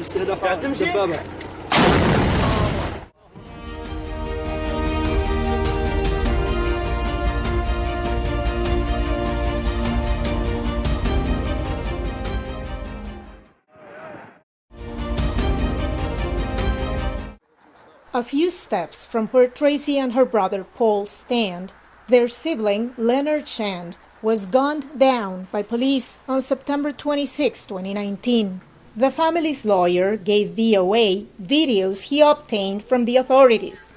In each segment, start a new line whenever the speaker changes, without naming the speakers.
A few steps from where Tracy and her brother Paul stand, their sibling Leonard Shand was gunned down by police on September 26, 2019. The family's lawyer gave VOA videos he obtained from the authorities.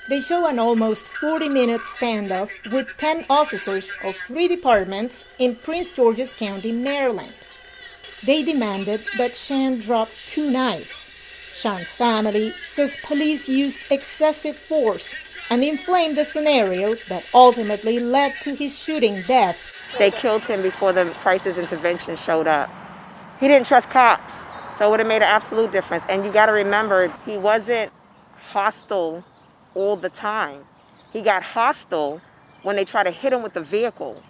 They show an almost 40-minute standoff with 10 officers of 3 departments in Prince George's County, Maryland. They demanded that Shand drop 2 knives. Shand's family says police used excessive force and inflamed the scenario that ultimately led to his shooting death.
They killed him before the crisis intervention showed up. He didn't trust cops, so it would have made an absolute difference. And you got to remember, he wasn't hostile all the time. He got hostile when they tried to hit him with the vehicle.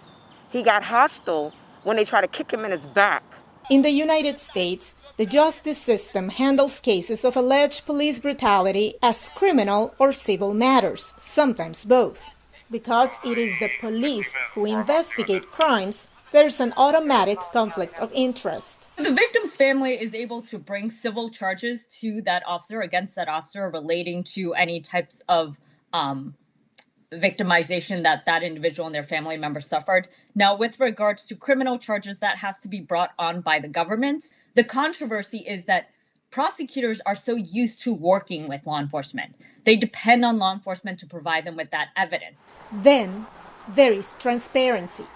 He got hostile when they tried to kick him in his back.
In the United States, the justice system handles cases of alleged police brutality as criminal or civil matters, sometimes both. Because it is the police who investigate crimes, there's an automatic conflict of interest.
The victim's family is able to bring civil charges to that officer, against that officer, relating to any types of victimization that individual and their family member suffered. Now, with regards to criminal charges, that has to be brought on by the government. The controversy is that prosecutors are so used to working with law enforcement. They depend on law enforcement to provide them with that evidence.
Then there is transparency.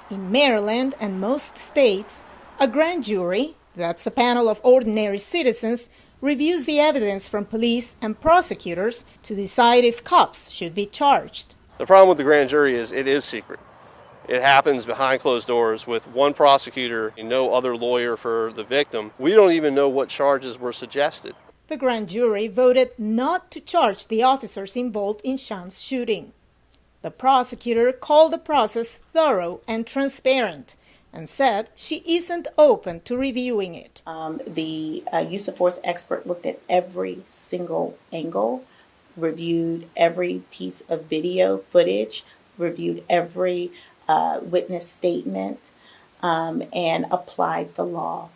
In Maryland and most states, a grand jury, that's a panel of ordinary citizens, reviews the evidence from police and prosecutors to decide if cops should be charged.
The problem with the grand jury is it is secret. It happens behind closed doors with one prosecutor and no other lawyer for the victim. We don't even know what charges were suggested.
The grand jury voted not to charge the officers involved in Shand's shooting. The prosecutor called the process thorough and transparent and said she isn't open to reviewing it.
The use of force expert looked at every single angle, reviewed every piece of video footage, reviewed every witness statement, and applied the law.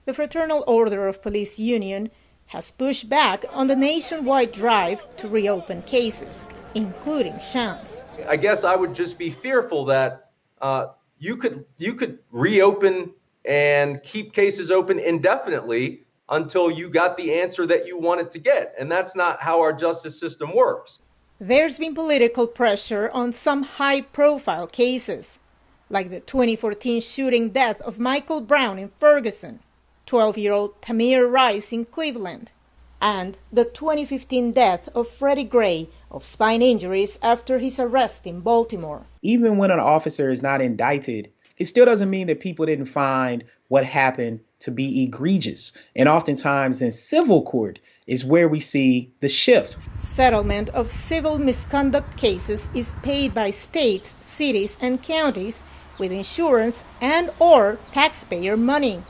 The Fraternal Order of Police Union has pushed back on the nationwide drive to reopen cases, including Shand's.
I guess I would just be fearful that you could reopen and keep cases open indefinitely until you got the answer that you wanted to get. And that's not how our justice system works.
There's been political pressure on some high-profile cases, like the 2014 shooting death of Michael Brown in Ferguson, 12-year-old Tamir Rice in Cleveland, and the 2015 death of Freddie Gray of spine injuries after his arrest in Baltimore.
Even when an officer is not indicted, it still doesn't mean that people didn't find what happened to be egregious. And oftentimes in civil court is where we see the shift.
Settlement of civil misconduct cases is paid by states, cities, and counties with insurance and/or taxpayer money.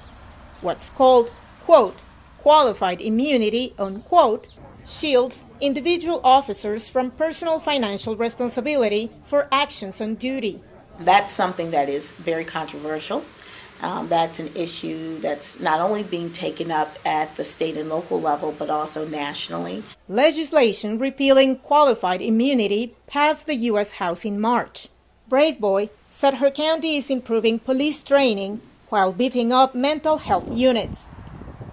What's called, quote, qualified immunity, unquote, shields individual officers from personal financial responsibility for actions on duty.
That's something that is very controversial. That's an issue that's not only being taken up at the state and local level, but also nationally.
Legislation repealing qualified immunity passed the U.S. House in March. Braveboy said her county is improving police training while beefing up mental health units.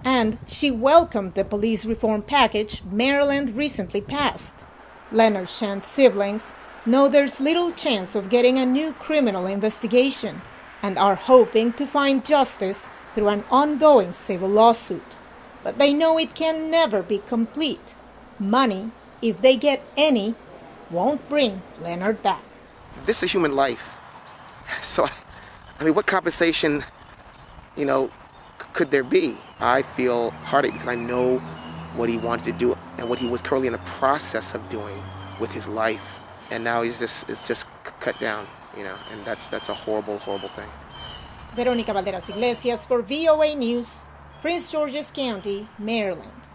And she welcomed the police reform package Maryland recently passed. Leonard Shand's siblings know there's little chance of getting a new criminal investigation and are hoping to find justice through an ongoing civil lawsuit. But they know it can never be complete. Money, if they get any, won't bring Leonard back.
This is a human life. So, I mean, what compensation, could there be? I feel heartache because I know what he wanted to do and what he was currently in the process of doing with his life. And now it's just cut down, and that's a horrible, horrible thing.
Veronica Balderas Iglesias for VOA News, Prince George's County, Maryland.